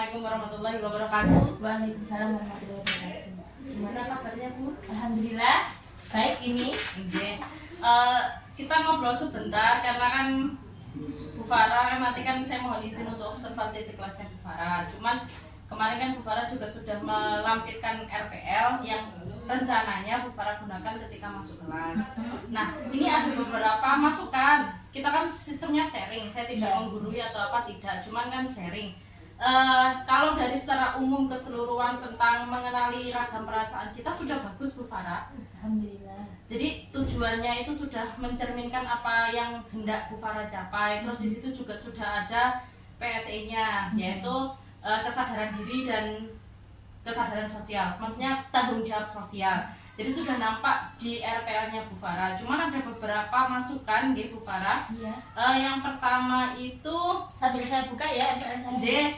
Assalamualaikum warahmatullahi wabarakatuh. Waalaikumsalam warahmatullahi wabarakatuh. Gimana kabarnya Bu? Alhamdulillah baik ini. Kita ngobrol sebentar karena kan Bu Farah kan nanti kan saya mohon izin untuk observasi di kelasnya Bu Farah. Cuman kemarin kan Bu Farah juga sudah melampirkan RPL yang rencananya Bu Farah gunakan ketika masuk kelas. Nah, ini ada beberapa masukan. Kita kan sistemnya sharing. Saya tidak menggurui atau apa tidak, cuman kan sharing. Kalau dari secara umum keseluruhan tentang mengenali ragam perasaan kita sudah bagus Bu Farah. Alhamdulillah. Jadi tujuannya itu sudah mencerminkan apa yang hendak Bu Farah capai. Terus di situ juga sudah ada PSE-nya, yaitu kesadaran diri dan kesadaran sosial. Maksudnya tanggung jawab sosial. Jadi sudah nampak di RPL-nya Bu Farah. Cuman ada beberapa masukan nggih Bu Farah. Iya. Yang pertama itu Sambil saya buka ya RPL saya.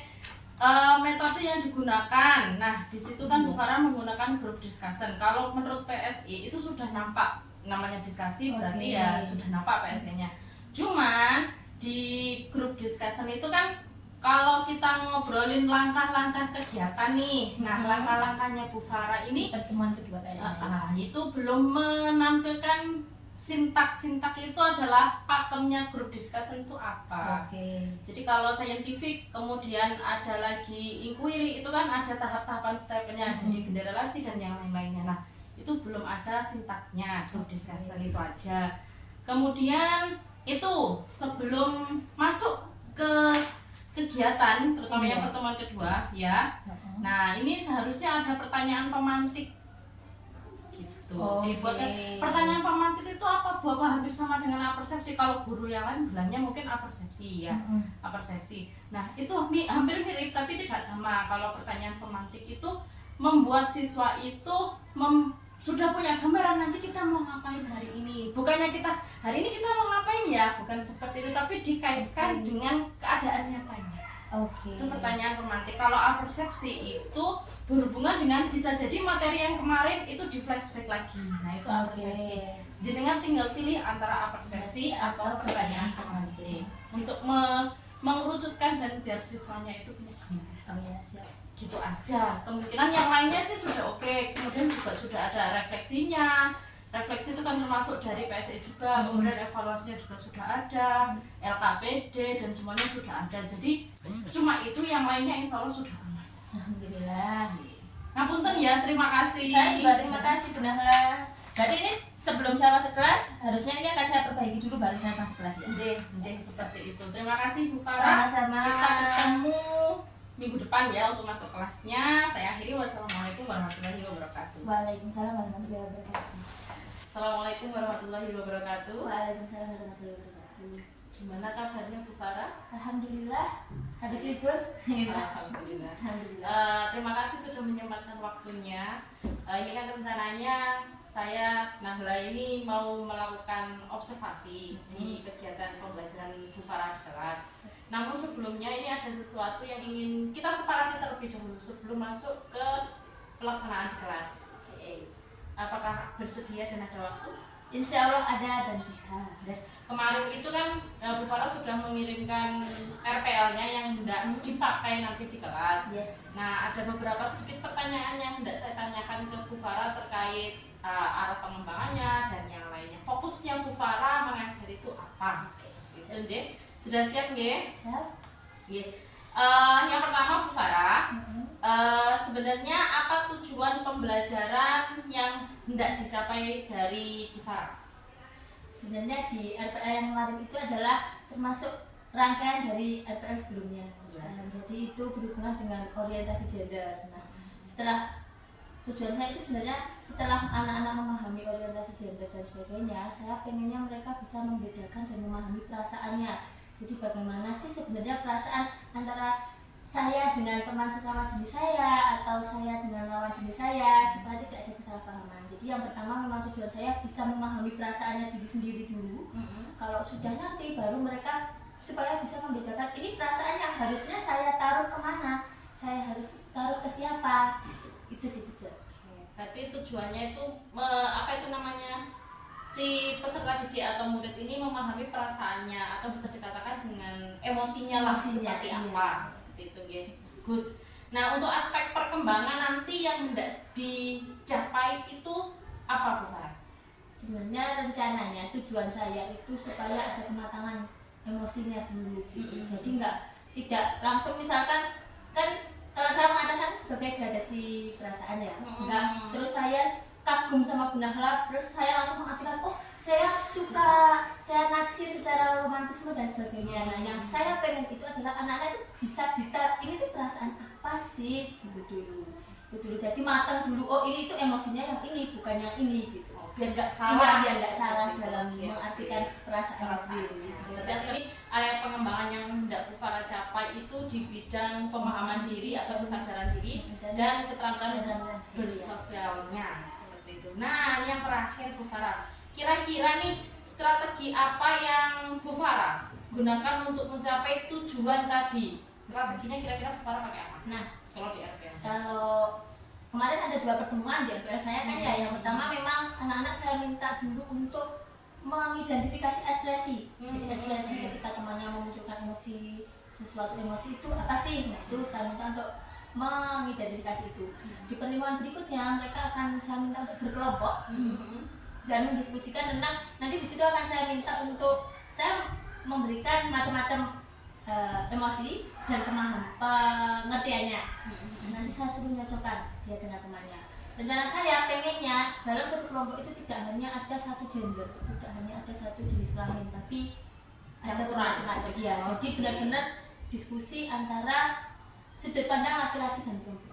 metode yang digunakan. Nah, di situ kan Bu Farah menggunakan grup discussion. Kalau menurut PSI itu sudah nampak namanya diskusi, berarti ya sudah nampak PSI-nya. Cuman di grup discussion itu kan kalau kita ngobrolin langkah-langkah kegiatan nih. Nah, langkah-langkahnya Bu Farah ini Pertemuan kedua kayaknya. itu belum menampilkan sintak itu adalah pakemnya grup discussion itu apa. Oke. Jadi kalau scientific kemudian ada lagi inquiry itu kan ada tahap-tahapan stepnya dari generasi dan yang lain-lainnya. Nah, itu belum ada sintaknya grup discussion itu aja. Kemudian itu sebelum masuk ke kegiatan terutama yang pertemuan kedua ya. Nah, ini seharusnya ada pertanyaan pemantik. Dibuatkan pertanyaan pemantik itu apa Bu? Apa hampir sama dengan apersepsi? Kalau guru yang lain bilangnya mungkin apersepsi ya, apersepsi. Nah itu hampir mirip tapi tidak sama. Kalau pertanyaan pemantik itu membuat siswa itu sudah punya gambaran nanti kita mau ngapain hari ini. Bukannya kita hari ini kita mau ngapain ya, bukan seperti itu, tapi dikaitkan dengan keadaan nyatanya. Itu pertanyaan pemantik. Kalau apersepsi itu berhubungan dengan bisa jadi materi yang kemarin itu di flashback lagi. Nah, itu apersepsi. Jenengan tinggal pilih antara apersepsi atau pertanyaan pemantik untuk mengerucutkan dan biar siswanya itu bisa. Siap. Gitu aja. Kemungkinan yang lainnya sih sudah oke. Kemudian juga sudah ada refleksinya. Refleksi itu kan termasuk dari PSI juga, kemudian evaluasinya juga sudah ada, LKPD dan semuanya sudah ada. Jadi cuma itu, yang lainnya insya Allah sudah aman. Alhamdulillah. Ngapunten ya, terima kasih. Saya juga terima kasih Bu Nahla. Berarti ini sebelum saya masuk kelas, harusnya ini akan saya perbaiki dulu baru saya masuk kelas ya. Seperti itu. Terima kasih Bu Farah. Sama-sama. Kita ketemu minggu depan ya untuk masuk kelasnya. Saya akhiri, wassalamualaikum warahmatullahi wabarakatuh. Waalaikumsalam warahmatullahi wabarakatuh. Assalamualaikum warahmatullahi wabarakatuh. Waalaikumsalam warahmatullahi wabarakatuh. Gimana kabarnya Bu Farah? Alhamdulillah. Habis libur. Alhamdulillah. Terima kasih sudah menyempatkan waktunya. Ini kan rencananya saya Nahla ini mau melakukan observasi di kegiatan pembelajaran Bu Farah di kelas. Namun sebelumnya ini ada sesuatu yang ingin kita sepakati terlebih dahulu sebelum masuk ke pelaksanaan di kelas. Apakah bersedia dan ada waktu? Insya Allah ada dan bisa. Kemarin itu kan Bu Farah sudah mengirimkan RPL-nya yang hendak dipakai nanti di kelas. Nah, ada beberapa sedikit pertanyaan yang hendak saya tanyakan ke Bu Farah terkait arah pengembangannya dan yang lainnya. Fokusnya Bu Farah mengajar itu apa? Gitu, Nggih. Sudah siap nggih? Siap. Nggih. Yang pertama Bu Farah, sebenarnya apa tujuan pembelajaran yang hendak dicapai dari Bu Farah? Sebenarnya di RPL yang kemarin itu adalah termasuk rangkaian dari RPL sebelumnya. Jadi itu berhubungan dengan orientasi gender. Nah, setelah tujuan saya itu sebenarnya setelah anak-anak memahami orientasi gender dan sebagainya, saya pengennya mereka bisa membedakan dan memahami perasaannya. Jadi bagaimana sih sebenarnya perasaan antara saya dengan teman sesama jenis saya atau saya dengan lawan jenis saya, supaya tidak ada kesalahpahaman. Jadi yang pertama memang tujuan saya bisa memahami perasaannya diri sendiri dulu. Kalau sudah nanti baru mereka supaya bisa membedakan ini perasaan yang harusnya saya taruh kemana, saya harus taruh ke siapa. Itu sih tujuan. Berarti tujuannya itu apa itu namanya? Si peserta didik atau murid ini memahami perasaannya atau bisa dikatakan dengan emosinya lah seperti apa, seperti itu, bagus. Nah, untuk aspek perkembangan nanti yang hendak dicapai itu apa Bu Farah? Sebenarnya rencananya tujuan saya itu supaya ada kematangan emosinya dulu gitu. Jadi tidak langsung misalkan kan kalau saya mengatakan sebagai gradasi perasaan ya, enggak terus saya kagum sama Bunda Hala, terus saya langsung mengartikan oh saya suka, saya naksir secara romantisme dan sebagainya. Nah yang saya pengen itu adalah anak-anak itu bisa ini tuh perasaan apa sih gitu dulu. Jadi matang dulu, oh ini tuh emosinya yang ini bukan yang ini gitu. Biar nggak salah, biar nggak salah dalam mengartikan perasaan sendiri. Berarti ini area pengembangan yang hendak Bu Farah capai itu di bidang pemahaman diri atau kesadaran diri dan keterampilan bersosialnya seperti itu. Nah, yang terakhir Bu Farah, kira-kira nih strategi apa yang Bu Farah gunakan untuk mencapai tujuan tadi? Strateginya kira-kira Bu Farah pakai apa? Nah, kalau di RPL. Kalau kemarin ada 2 pertemuan di RPL saya kan ya, yang pertama memang anak-anak saya minta dulu untuk mengidentifikasi ekspresi. Jadi ekspresi ketika temannya memunculkan emosi, sesuatu emosi itu apa sih? Nah itu saya minta untuk mengidentifikasi itu. Di pertemuan berikutnya mereka akan saya minta untuk berkelompok dan mendiskusikan tentang, nanti di situ akan saya minta untuk saya memberikan macam-macam emosi dan pengertiannya. Nanti saya suruh nyocokkan dia dengan temannya. Rencana saya pengennya dalam satu kelompok itu tidak hanya ada satu gender, tidak hanya ada satu jenis kelamin, tapi ada macam-macam. Ya, jadi benar-benar diskusi antara sudut pandang laki-laki dan perempuan.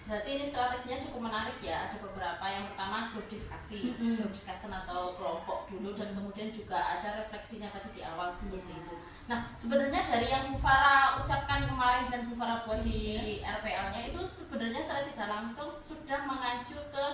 Berarti ini strateginya cukup menarik ya. Ada beberapa, yang pertama grup diskusi, grup discussion atau kelompok dulu, dan kemudian juga ada refleksinya tadi di awal seperti itu. Nah, sebenarnya dari yang Bu Farah ucapkan kemarin dan Bu Farah buat di RPL-nya itu sebenarnya secara tidak langsung sudah mengacu ke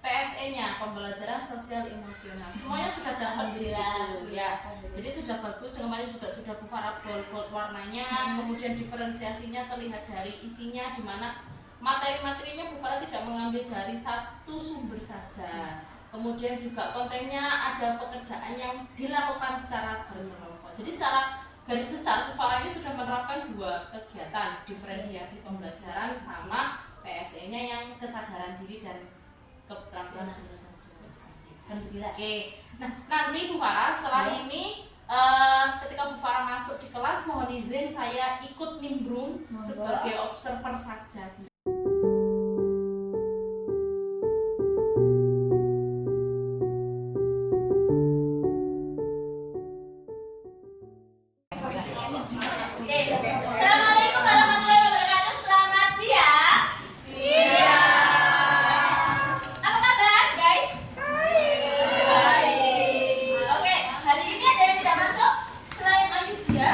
PSE-nya, pembelajaran sosial emosional. Semuanya sudah dapat di situ ya. Jadi sudah bagus. Kemarin juga sudah Bu Farah bold warnanya, kemudian diferensiasinya terlihat dari isinya, di mana materi-materinya Bu Farah tidak mengambil dari satu sumber saja. Kemudian juga kontennya ada pekerjaan yang dilakukan secara berkelompok. Jadi secara garis besar Bu Farah ini sudah menerapkan 2 kegiatan, diferensiasi pembelajaran sama PSE-nya yang kesadaran diri dan keterampilan bersosialisasi. Alhamdulillah. Oke. Nah, nanti Bu Farah setelah ini ketika Bu Farah masuk di kelas, mohon izin saya ikut nimbrung sebagai observer saja. Assalamualaikum warahmatullahi wabarakatuh. Selamat siang. Apa kabar guys? Baik. Oke, hari ini ada yang tidak masuk selain Ayudia?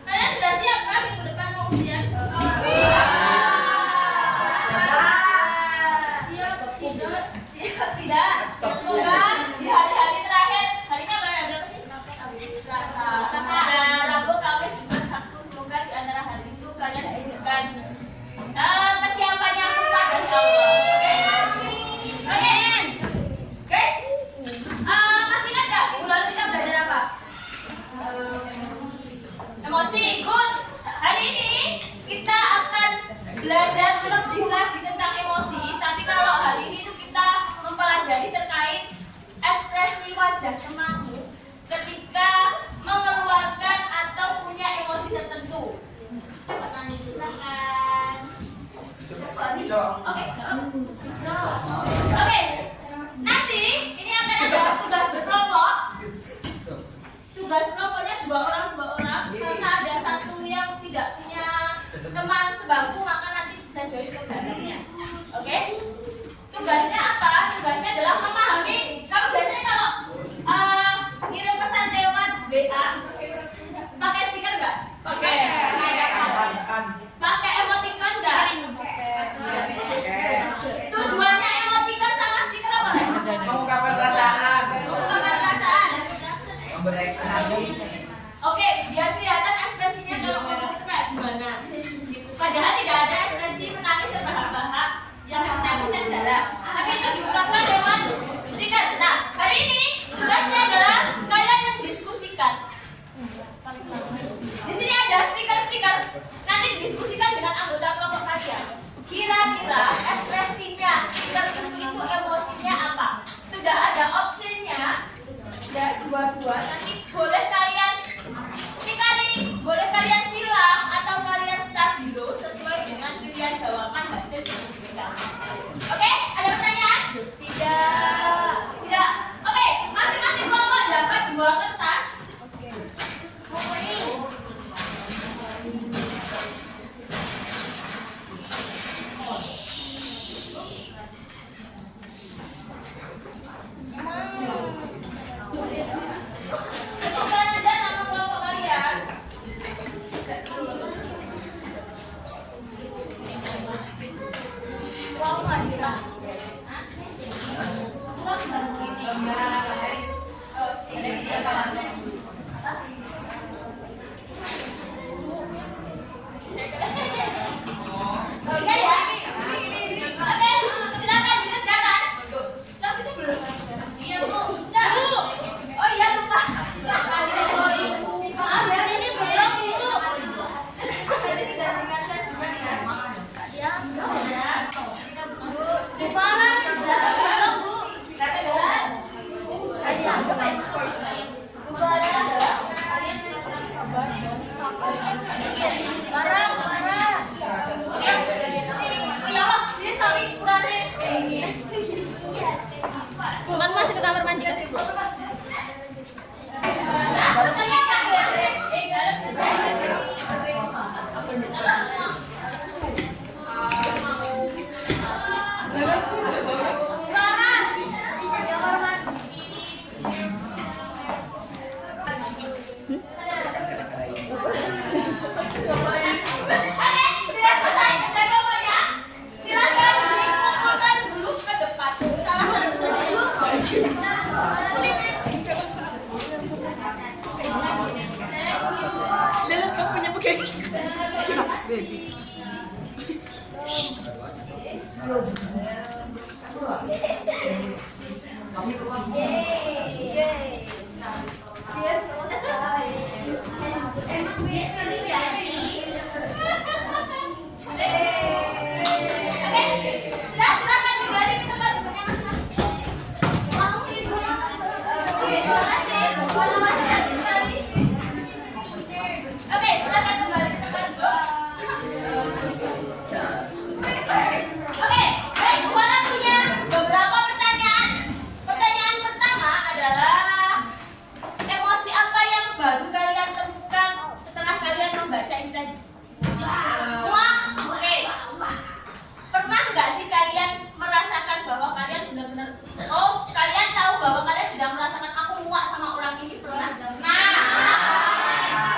Kalian sudah siap kan minggu depan mau ujian? Siap tidak? Semoga di hari-hari terakhir, hari ini apa berapa sih? Selasa, Rabu, Kamis, Jumat, Sabtu. Semoga di antara hari itu kalian diberikan kesiapan yang cepat dari Allah. Oke, guys, masih ingat nggak minggu lalu kita belajar apa? Emosi. Good. Hari ini kita akan belajar lebih lagi tentang emosi. Tapi kalau hari ini itu kita mempelajari terkait ekspresi wajah temanmu ketika mengeluarkan atau punya emosi tertentu. Silakan. Oke. Nanti ini akan ada tugas berkelompok. Tugas kelompoknya 2 orang karena ada satu yang tidak punya teman sebangku, maka nanti bisa join ke belakangnya. Oke? Tugasnya apa? Tugasnya adalah memahami. Kamu biasanya kalau kirim pesan lewat WA pakai stiker nggak? Pakai. Pakai emoticon nggak? Tujuannya emoticon sama stiker apa? Mengungkapkan perasaan. Mengungkapkan perasaan. Memberikan hati. Oke, biar kelihatan ekspresinya kalau ngomong itu kayak gimana. Padahal tidak ada ekspresi menangis terbahak-bahak yang menangisnya jarang. Tapi itu Di sini ada stiker-stiker. Nanti didiskusikan dengan anggota kelompok kalian. Kira-kira ekspresinya stiker itu emosinya apa? Sudah ada opsinya. Ya, dua-dua. Nanti boleh kalian boleh kalian silang atau kalian stabilo sesuai dengan pilihan jawaban hasil diskusikan. Oke, ada pertanyaan? Tidak. Oke, masing-masing kelompok dapat 2 kertas. Sebutkan aja nama kelompok kalian. Kelompok Adira. Oke ya. Oke, silakan dikerjakan. Terus itu belum. Iya, Bu. Dah, Bu. Oh iya, lupa. Maaf ya, ini belum, Bu. Gimana? Belum, Bu. Bukan masih ke kamar mandi. Lihat kamu punya begini. Oke, silakan kembali ke tempat duduk. Oke, baik, Buana punya beberapa pertanyaan. Pertanyaan pertama adalah emosi apa yang baru kalian temukan setelah kalian membaca ini tadi? Muak? Oke. Pernah nggak sih kalian merasakan bahwa kalian benar-benar kalian tahu bahwa kalian sedang merasakan aku muak sama orang ini? Pernah?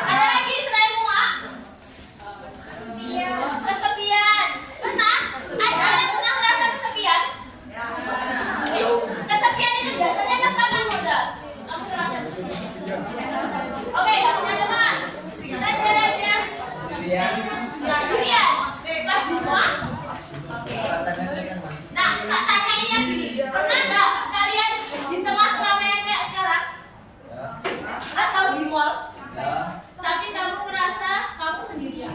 Ada lagi selain muak? Kesepian. Pernah? Ada yang pernah merasa kesepian? Kesepian itu biasanya kesamaan modal. Kamu merasa kesepian? Oke, kamu punya teman. Raja. Durian. Kelas 2. Oke. Nah, tanya ini yang gini. Pernah nggak kalian di tengah keramaian kayak sekarang? Atau di mall? Tapi kamu merasa kamu sendirian.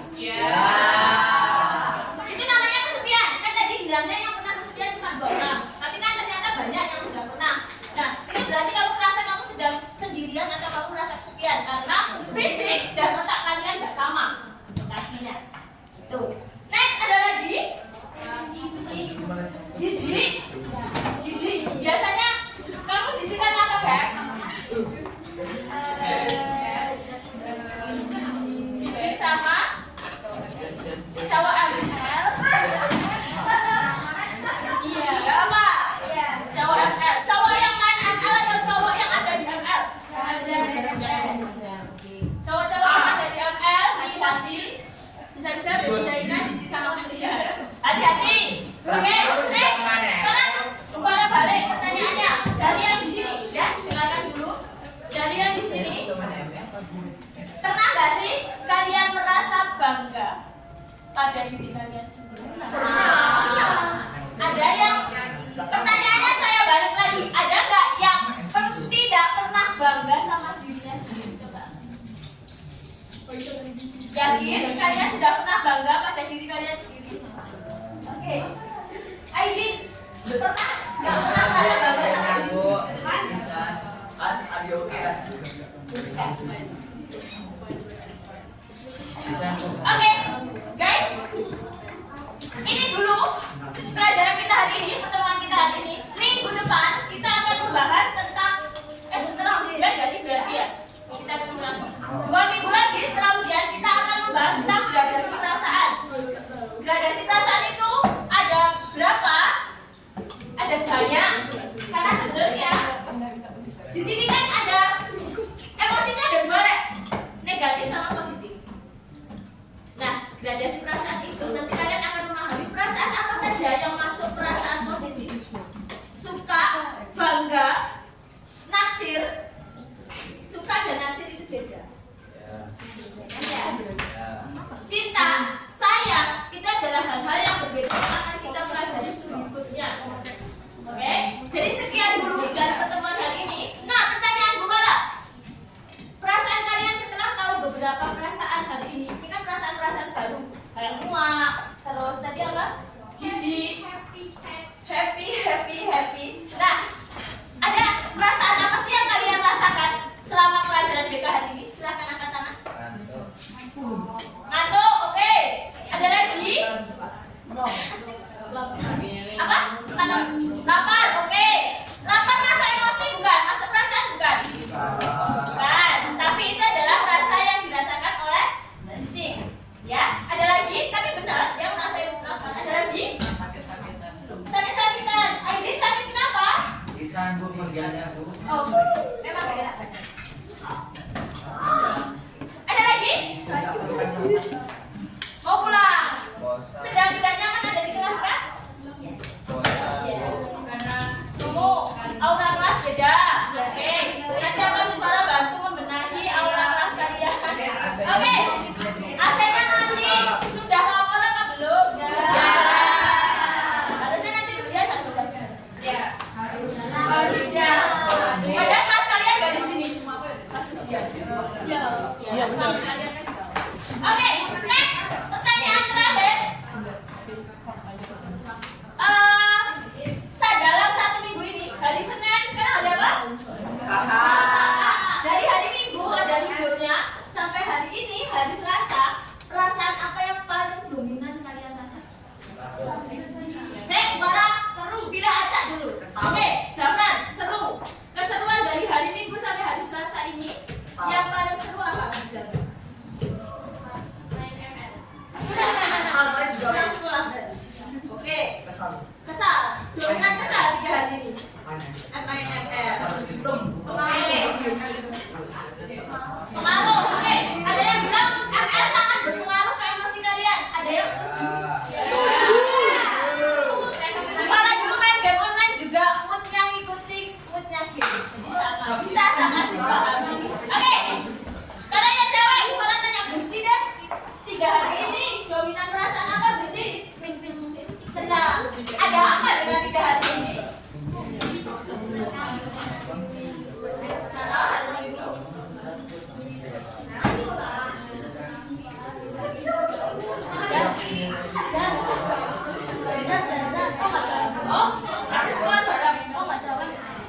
Itu namanya kesepian. Kan tadi bilangnya yang pernah kesepian cuma 2 orang. Tapi kan ternyata banyak yang sudah pernah. Nah, ini berarti kamu merasa kamu sedang sendirian atau kamu merasa kesepian karena fisik dan otak kalian nggak sama lokasinya. Tuh. Next ada lagi. Jijik. Biasanya kamu jijik karena apa, Beb? Jijik sama cowok ML. Iya, apa? Cowok ML. Cowok yang main ML atau cowok yang ada di ML? Cowok-cowok yang ada di ML, hati-hati. Bisa-bisa bedainnya jijik sama kesepian. Hati-hati. Oke, next. Sekarang kembali balik pertanyaannya. Dari yang di sini, ya, silakan dulu. Dari yang di sini. Pernah nggak sih kalian merasa bangga pada diri kalian sendiri? Ada yang pertanyaannya saya balik lagi. Ada nggak yang tidak pernah bangga sama dirinya sendiri? Coba. Yakin kalian sudah pernah bangga pada diri kalian sendiri? Oke. Aidin pernah? Nggak pernah bangga sama diri Aku bisa. Adio oke lah. Oke, guys, ini dulu pelajaran kita hari ini, pertemuan kita hari ini. Minggu depan kita akan membahas tentang setelah ujian gak sih berarti ya? Kita akan ulang 2 minggu lagi setelah ujian kita akan membahas tentang gradasi perasaan. Gradasi perasaan itu ada berapa? Ada banyak. Karena sebenarnya di sini kan ada emosinya ada 2 Rek. Negatif sama positif. Nah, gradasi perasaan itu nanti kalian akan memahami perasaan apa saja yang masuk perasaan positif. Suka, bangga, naksir. Suka dan naksir itu beda. Ya. Cinta, sayang itu adalah hal-hal yang berbeda yang akan kita pelajari berikutnya. Oke? Jadi sekian dulu dari pertemuan hari ini. Nah, pertanyaan Bu Mara. Perasaan kalian setelah tahu beberapa perasaan hari ini, ini kan perasaan-perasaan baru, kayak muak, terus tadi apa? Jijik, happy. Nah, ada perasaan apa sih yang kalian rasakan selama pelajaran BK hari ini? Silahkan angkat tangan. Ngantuk, oke. Ada lagi? Apa? Lapar, oke. Lapar rasa emosi bukan? Masuk perasaan bukan? Bukan, tapi itu adalah rasa yang dirasakan oleh fisik. Ya, ada lagi, tapi benar yang merasakan apa? Ada lagi? Sakit-sakitan. Aidin sakit kenapa? Bisa Bu kerjanya Bu. Oh, memang gak enak badan. Ada lagi? Mau pulang? Sedang tidak nyaman ada di kelas kan? Tunggu, aula kelas beda. Oke, nanti akan para bantu membenahi aula kelas kalian. Oke, AC-nya nanti sudah lapor apa belum? Harusnya nanti ujian harus sudah. Harusnya. Padahal kelas kalian gak di sini, kelas ujian. Iya benar. Oke, next pertanyaan terakhir. Dalam 1 minggu ini, hari Senin sekarang ada apa? Dari hari Minggu ada liburnya sampai hari ini hari Selasa. Perasaan apa yang paling dominan kalian rasakan? Barang seru, bila acak dulu. Oke, Zamran, seru. Keseruan dari hari Minggu sampai hari Selasa ini yang paling seru apa? Oke. Kesal. Dominan kesal 3 hari ini. Main ML. Pengaruh. Oke. Ada yang bilang ML sangat berpengaruh ke emosi kalian. Ada yang setuju. Para dulu main game online juga moodnya ngikuti moodnya game. Jadi sama. Bisa sangat dipahami. Oke. Sekarang yang cewek, gimana tanya Gusti deh. 3 hari ini dominan perasaan apa Gusti? Senang. Ada apa dengan 3 hari ini? Oh, keluar bareng.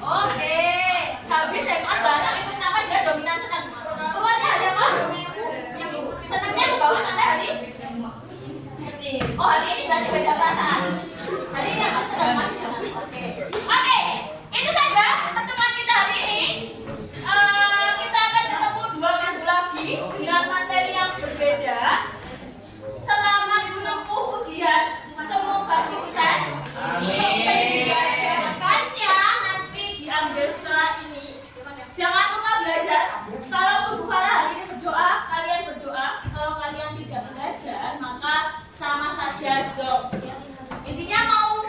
Oke. Habis semua barang itu kenapa dia dominan senang? Keluarnya ada apa? Senangnya ke bawah sampai hari? Oh, hari ini berarti beda perasaan. Hari ini aku sedang mati senang. Oke, itu saja pertemuan kita hari ini. Kita akan ketemu 2 minggu lagi dengan materi yang berbeda. Selamat menempuh ujian, semoga sukses. Pelajarannya nanti diambil setelah ini. Jangan lupa belajar. Kalau Bu Farah hari ini berdoa, kalian berdoa. Kalau kalian tidak belajar, maka sama saja zong. Intinya mau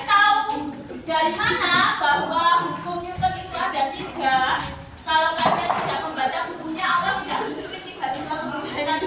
tahu dari mana bahwa hukum Newton itu ada 3. Kalau kalian tidak membaca bukunya, Allah tidak mungkin tiba-tiba menggunakan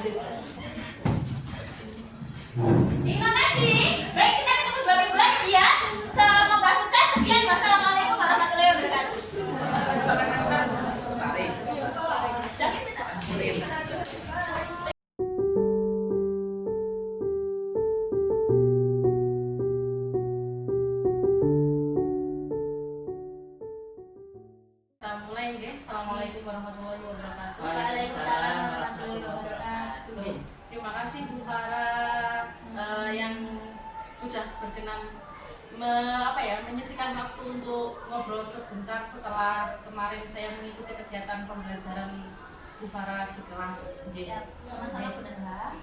Terima kasih. Baik, kita ketemu 2 minggu lagi ya. Semoga sukses. Sekian, wassalamualaikum warahmatullahi wabarakatuh. Kita mulai ya. Assalamualaikum warahmatullahi wabarakatuh. Waalaikumsalam warahmatullahi wabarakatuh. Terima kasih Bu Farah yang sudah berkenan menyisihkan waktu untuk ngobrol sebentar setelah kemarin saya mengikuti kegiatan pembelajaran Bu Farah di kelas. Sama-sama benar.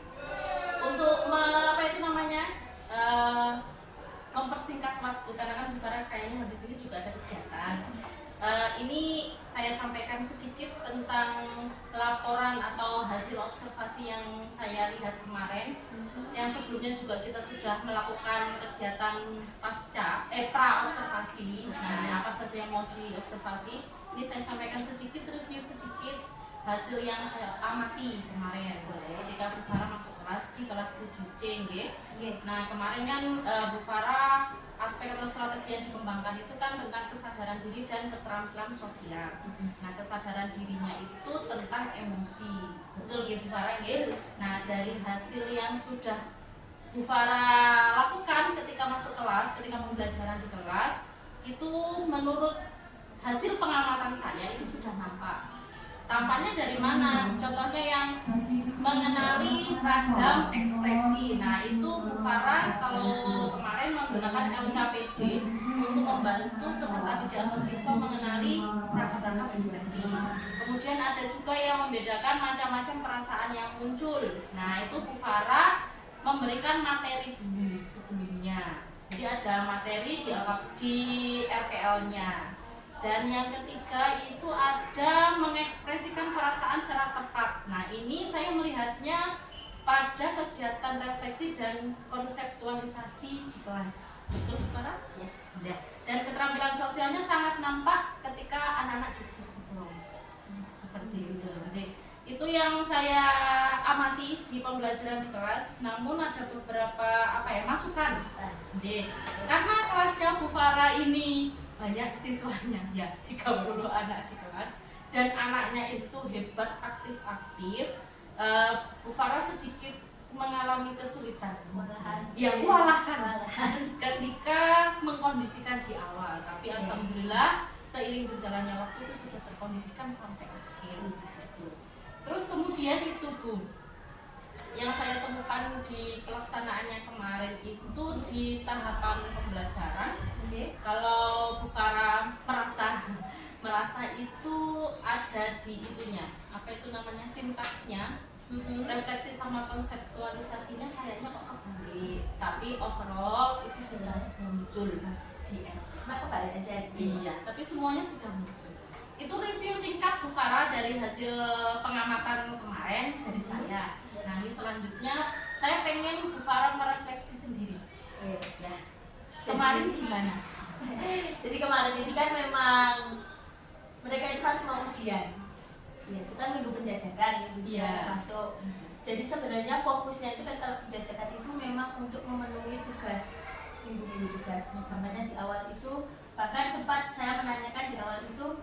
Untuk mempersingkat waktu karena kan Bu Farah kayaknya di sini juga ada kegiatan. Ini saya sampaikan sedikit tentang laporan atau hasil observasi yang saya lihat kemarin. Yang sebelumnya juga kita sudah melakukan kegiatan pra observasi. Nah, apa saja yang mau diobservasi? Ini saya sampaikan sedikit, review sedikit hasil yang saya amati kemarin. Ketika Bu Farah masuk kelas di kelas 7C, nggih. Nah, kemarin kan Bu Farah aspek atau strategi yang dikembangkan itu kan tentang kesadaran diri dan keterampilan sosial. Nah, kesadaran dirinya itu tentang emosi. Betul ya Bu Farah ya? Nah, dari hasil yang sudah Bu Farah lakukan ketika masuk kelas, ketika pembelajaran di kelas, itu menurut hasil pengamatan saya itu sudah nampak. Tampaknya dari mana? Contohnya yang mengenali ragam ekspresi. Nah, itu Bu Farah kalau kemarin menggunakan LKPD untuk membantu peserta didik atau siswa mengenali ragam ekspresi. Kemudian ada juga yang membedakan macam-macam perasaan yang muncul. Nah, itu Bu Farah memberikan materi dulu sebelumnya. Jadi ada materi di RPL-nya. Dan yang ketiga itu ada mengekspresikan perasaan secara tepat. Nah, ini saya melihatnya pada kegiatan refleksi dan konseptualisasi di kelas. Betul, Bu Farah? Yes. Ya. Dan keterampilan sosialnya sangat nampak ketika anak-anak diskusi kelompok. Seperti itu. Jadi, itu yang saya amati di pembelajaran di kelas. Namun ada beberapa masukan. Jadi, karena kelasnya Bu Farah ini banyak siswanya ya 30 anak di kelas dan anaknya itu hebat aktif-aktif, Bu Farah sedikit mengalami kesulitan kewalahan ketika mengkondisikan di awal, tapi alhamdulillah seiring berjalannya waktu itu sudah terkondisikan sampai akhir gitu. Terus kemudian itu Bu, yang saya temukan di pelaksanaannya kemarin itu di tahapan pembelajaran. Kalau Bu Farah merasa itu ada di itunya, sintaknya, refleksi sama konseptualisasinya kayaknya kok kebalik, tapi overall itu sudah muncul di Cuma kebalik aja. Iya, tapi semuanya sudah muncul. Itu review singkat Bu Farah dari hasil pengamatan kemarin dari saya. Nah, ini selanjutnya saya pengen Bu Farah merefleksi sendiri. Ya. Kemarin gimana? Jadi kemarin ini kan memang mereka itu masih mau ujian. Ya, itu kan minggu penjajakan, masuk. Jadi sebenarnya fokusnya itu kan kalau penjajakan itu memang untuk memenuhi tugas, minggu-minggu tugas. Makanya di awal itu bahkan sempat saya menanyakan di awal itu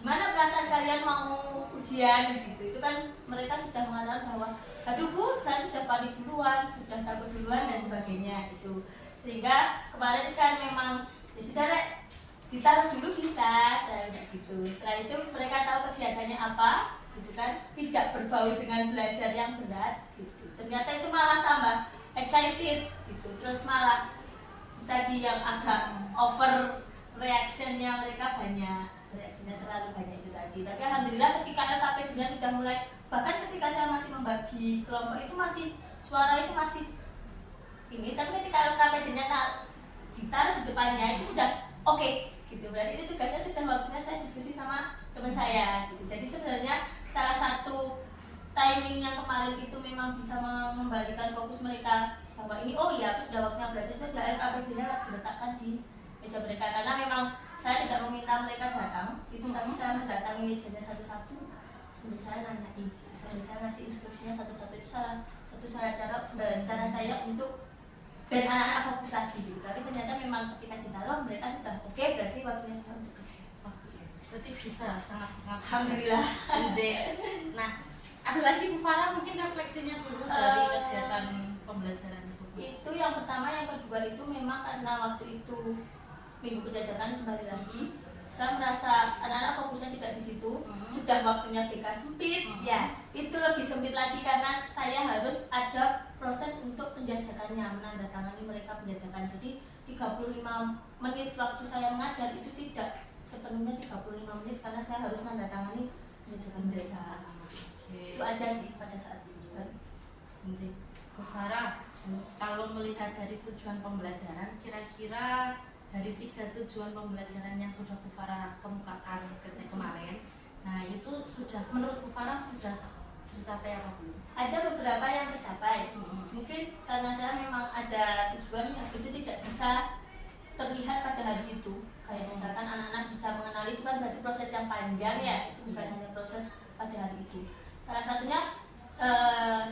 gimana perasaan kalian mau ujian gitu. Itu kan mereka sudah mengatakan bahwa aduh Bu, saya sudah panik duluan, sudah takut duluan dan sebagainya gitu. Sehingga kemarin kan memang ya sudah ditaruh dulu bisa saya gitu. Setelah itu mereka tahu kegiatannya apa gitu kan, tidak berbau dengan belajar yang berat gitu. Ternyata itu malah tambah excited gitu. Terus malah tadi yang agak over reactionnya mereka banyak, reaksinya terlalu banyak itu tadi. Tapi alhamdulillah ketika LKPD-nya sudah mulai, bahkan ketika saya masih membagi kelompok itu masih suara itu masih ini, tapi ketika LKPD-nya ditaruh di depannya itu sudah oke gitu. Berarti itu tugasnya sudah waktunya saya diskusi sama teman saya gitu. Jadi sebenarnya salah satu timing yang kemarin itu memang bisa mengembalikan fokus mereka bahwa ini oh iya sudah waktunya belajar, itu adalah LKPD-nya diletakkan di meja mereka. Karena memang saya tidak meminta mereka datang itu, tapi saya mendatangi mejanya satu-satu sambil saya nanyain, sambil saya ngasih instruksi fokusnya satu-satu itu salah satu cara saya untuk dan anak-anak fokus lagi gitu. Tapi ternyata memang ketika ditaruh mereka sudah oke, berarti waktunya saya untuk kerja. Berarti bisa sangat-sangat bisa. Alhamdulillah. Nah, ada lagi Bu Farah mungkin refleksinya dulu dari kegiatan pembelajaran Ibu. Itu yang pertama, yang kedua itu memang karena waktu itu minggu penjajakan kembali lagi, saya merasa anak-anak fokusnya tidak di situ. Sudah waktunya BK sempit, ya itu lebih sempit lagi karena saya harus ada proses untuk penjajakannya, menandatangani mereka penjajakan. Jadi 35 menit waktu saya mengajar itu tidak sepenuhnya 35 menit karena saya harus menandatangani penjajakan mereka. Itu aja sih pada saat itu. Bu Farah, kalau melihat dari tujuan pembelajaran, kira-kira dari 3 tujuan pembelajaran yang sudah Bu Farah kemukakan kemarin, nah itu sudah menurut Bu Farah sudah tercapai apa belum? Ada beberapa yang tercapai. Mungkin karena saya memang ada tujuan yang itu tidak bisa terlihat pada hari itu. Kayak misalkan anak-anak bisa mengenali, itu kan berarti proses yang panjang ya. Itu bukan hanya proses pada hari itu. Salah satunya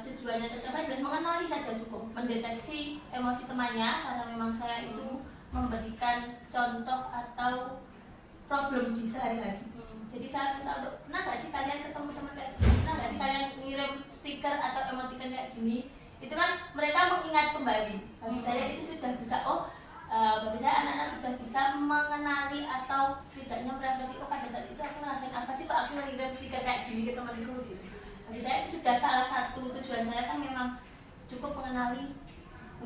tujuannya tercapai adalah mengenali saja cukup, mendeteksi emosi temannya, karena memang saya itu memberikan contoh atau problem di sehari-hari. Jadi saya minta untuk, pernah nggak sih kalian ketemu teman kayak gini? Pernah nggak sih kalian ngirim stiker atau emoticon kayak gini? Itu kan mereka mengingat kembali. Bagi saya itu sudah bisa, bagi saya anak-anak sudah bisa mengenali atau setidaknya merefleksi, pada saat itu aku ngerasain apa sih kok aku ngirim stiker kayak gini ke temanku gitu. Bagi saya itu sudah salah satu tujuan saya kan memang cukup mengenali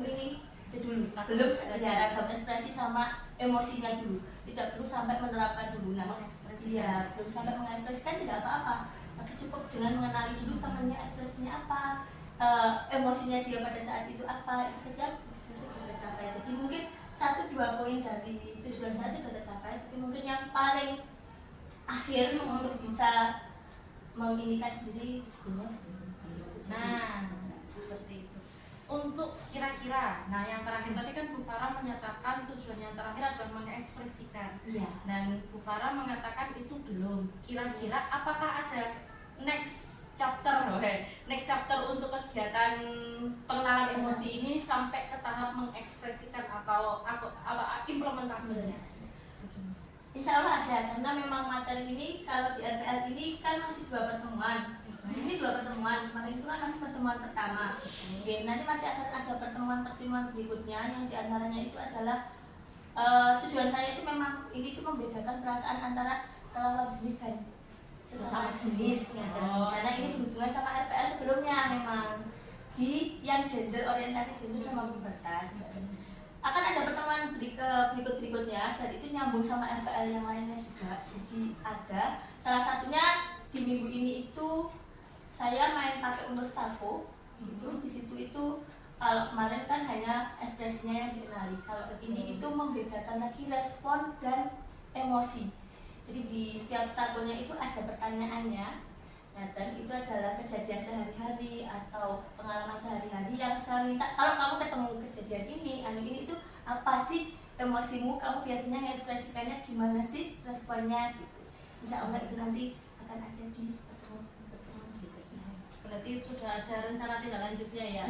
ini itu dulu, belum ya ragam ekspresi sama emosinya dulu, tidak perlu sampai menerapkan dulu. Nah, iya, belum sampai mengekspresikan tidak apa-apa, tapi cukup dengan mengenali dulu temannya ekspresinya apa, emosinya dia pada saat itu apa, itu saja sudah tercapai. Jadi mungkin 1-2 poin dari tujuan saya sudah tercapai, tapi mungkin yang paling akhir untuk bisa menginikan sendiri itu sebenarnya belum. Nah, seperti itu. Untuk kira-kira, nah yang terakhir tadi kan Bu Farah menyatakan tujuan yang terakhir adalah mengekspresikan. Iya. Dan Bu Farah mengatakan itu belum. Kira-kira apakah ada next chapter untuk kegiatan pengenalan emosi ini sampai ke tahap mengekspresikan atau apa implementasinya? Insya Allah ada, karena memang materi ini kalau di RPL ini kan masih 2 pertemuan. Ini 2 pertemuan, kemarin itu kan masih pertemuan pertama. Oke, nanti masih akan ada pertemuan-pertemuan berikutnya yang diantaranya itu adalah tujuan saya itu memang ini itu membedakan perasaan antara lawan jenis dan sesama jenis. Karena ini berhubungan sama RPL sebelumnya memang di yang gender, orientasi gender sama pubertas. Akan ada pertemuan berikutnya dan itu nyambung sama RPL yang lainnya juga. Jadi ada salah satunya di minggu ini itu saya main pakai umur stafo itu di situ itu. Kalau kemarin kan hanya ekspresinya yang dikenali, kalau ini itu membedakan lagi respon dan emosi. Jadi di setiap stafonya itu ada pertanyaannya. Nah, dan itu adalah kejadian sehari-hari atau pengalaman sehari-hari yang saya minta, kalau kamu ketemu kejadian ini itu apa sih emosimu, kamu biasanya mengekspresikannya gimana sih, responnya gitu. Insya Allah itu nanti akan ada di pertemuan berikutnya. Berarti sudah ada rencana tindak lanjutnya ya?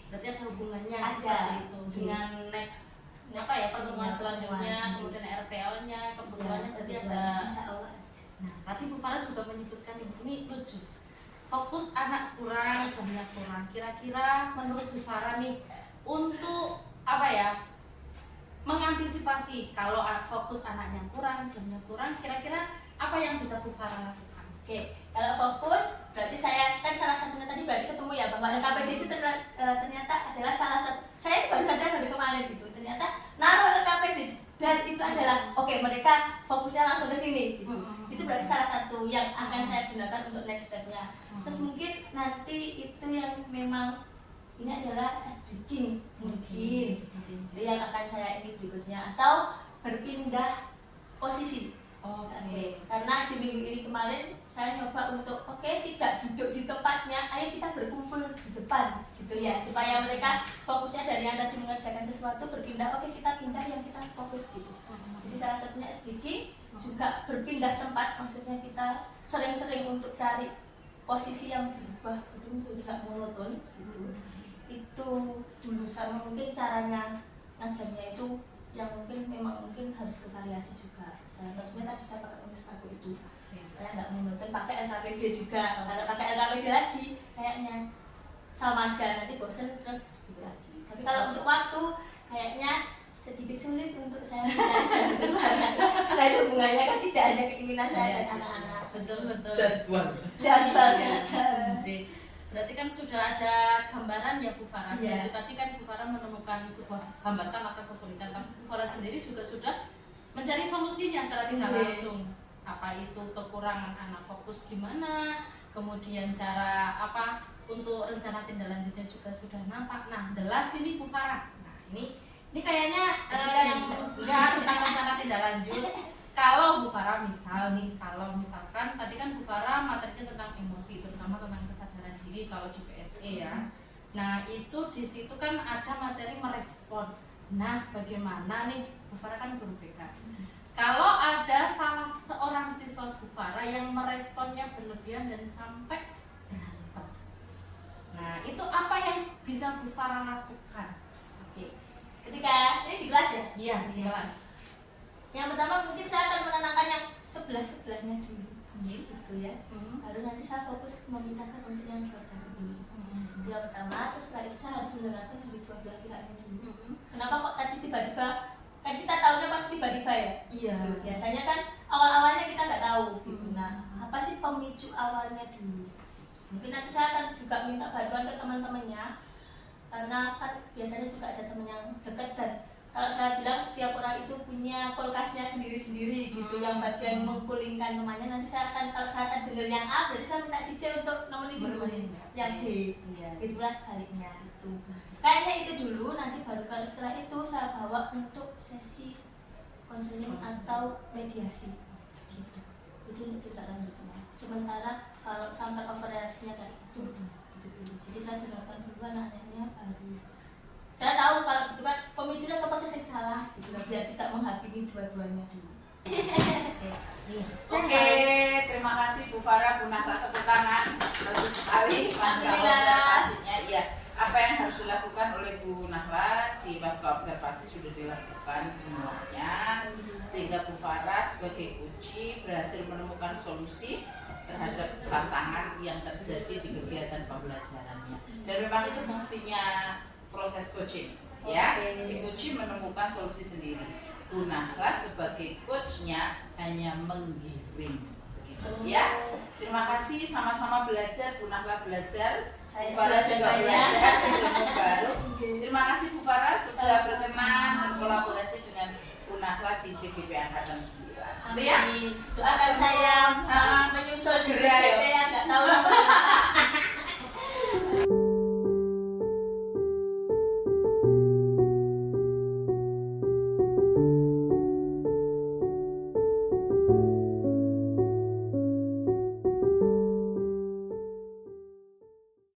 Berarti ada hubungannya ada. Seperti itu dengan next apa ya pertemuan selanjutnya, kemudian RPL-nya, kebutuhannya berarti ada. Insya Allah. Nah, tadi Bu Farah juga menyebutkan ini lucu. Fokus anak kurang, jamnya kurang. Kira-kira menurut Bu Farah nih untuk apa ya? Mengantisipasi kalau fokus anaknya kurang, jamnya kurang, kira-kira apa yang bisa Bu Farah lakukan? Oke, kalau fokus berarti saya kan salah satunya tadi berarti ketemu ya bahwa LKPD itu ternyata adalah salah satu. Saya baru saja dari kemarin gitu. Ternyata naruh LKPD dan itu adalah oke, mereka fokusnya langsung ke sini gitu. Itu berarti salah satu yang akan saya gunakan untuk next step-nya. Terus mungkin nanti itu yang memang ini adalah ice breaking mungkin itu yang akan saya ini berikutnya, atau berpindah posisi. Oke, karena di minggu ini kemarin saya nyoba untuk tidak duduk di tempatnya, ayo kita berkumpul di depan gitu ya, supaya mereka fokusnya dari yang tadi mengerjakan sesuatu berpindah, kita pindah yang kita fokus gitu. Jadi salah satunya speaking, juga berpindah tempat, maksudnya kita sering-sering untuk cari posisi yang berubah, betul-betul tidak sama, mungkin caranya ngajarnya itu yang mungkin harus bervariasi juga. Salah satunya tadi saya pakai tulis aku itu, saya nggak monoton pakai LKPD juga. Kalau pakai LKPD lagi kayaknya sama aja, nanti bosen terus gitu lagi. Tapi kalau untuk waktu kayaknya sedikit sulit untuk saya mencari jalan karena itu hubungannya kan tidak hanya keinginan saya dan anak-anak. Betul. Jadwalnya. Berarti kan sudah ada gambaran ya Bu Farah. Iya. Jadi tadi kan Bu Farah menemukan sebuah hambatan atau kesulitan, tapi Bu Farah sendiri juga sudah mencari solusinya secara tidak langsung. Apa itu kekurangan anak fokus gimana, kemudian cara apa untuk rencana tindak lanjutnya juga sudah nampak. Nah, jelas ini Bu Farah. Nah, ini kayaknya yang enggak tentang rencana tindak lanjut. Kalau Bu Farah kalau misalkan tadi kan Bu Farah materinya tentang emosi, terutama tentang kesadaran diri kalau di PSE ya. Nah, itu di situ kan ada materi merespon. Nah, bagaimana nih Bu Farah kan guru BK. Kalau ada salah seorang siswa Bu Farah yang meresponnya berlebihan dan sampai berantem. Nah, itu apa yang bisa Bu Farah lakukan? Oke. Ketika ini di kelas ya? Iya, di kelas. Yang pertama mungkin saya akan menenangkan yang sebelahnya dulu, gitu ya. Baru nanti saya fokus memisahkan untuk yang dua belah dulu. Itu yang pertama. Terus setelah itu saya harus mendengarkan dari dua belah pihaknya dulu. Kenapa kok tadi tiba-tiba, kan kita tahunya pasti tiba-tiba ya? Iya. Gitu. Biasanya kan awal-awalnya kita nggak tahu. Gitu. Nah, apa sih pemicu awalnya dulu? Mungkin nanti saya akan juga minta bantuan ke teman-temannya, karena kan biasanya juga ada teman yang dekat, dan kalau saya bilang setiap orang itu punya kulkasnya sendiri-sendiri gitu, yang bagian mengkulingkan temannya. Nanti saya akan, kalau saya akan dengar yang A, berarti saya minta si C untuk nemenin dulu yang B. Itulah sebaliknya itu. Kayaknya itu dulu, nanti baru kalau setelah itu saya bawa untuk sesi konseling atau mediasi gitu. Itu untuk tindak lanjutnya. Sementara kalau sampai overreaksinya kayak itu dulu. Jadi saya dengarkan dulu anak-anaknya, baru saya tahu kalau gitu kan pemicunya siapa sih yang salah gitu, biar tidak menghakimi dua-duanya dulu. Oke, terima kasih Bu Farah, Bu Nahla, tepuk tangan. Bagus sekali pasca observasinya. Iya, apa yang harus dilakukan oleh Bu Nahla di pasca observasi sudah dilakukan semuanya, sehingga Bu Farah sebagai coach berhasil menemukan solusi terhadap tantangan yang terjadi di kegiatan pembelajarannya. Dan memang itu fungsinya proses coaching, ya. Si coach menemukan solusi sendiri. Bu Nahla sebagai coachnya hanya menggiring, begitu, ya. Terima kasih, sama-sama belajar. Bu Nahla belajar, Bu Farah juga belajar ilmu baru. Terima kasih Bu Farah sudah berkenan berkolaborasi dengan Bu Nahla di JGP Angkatan 9. Amin. Doakan saya menyusul segera ya. Nggak tahu apa.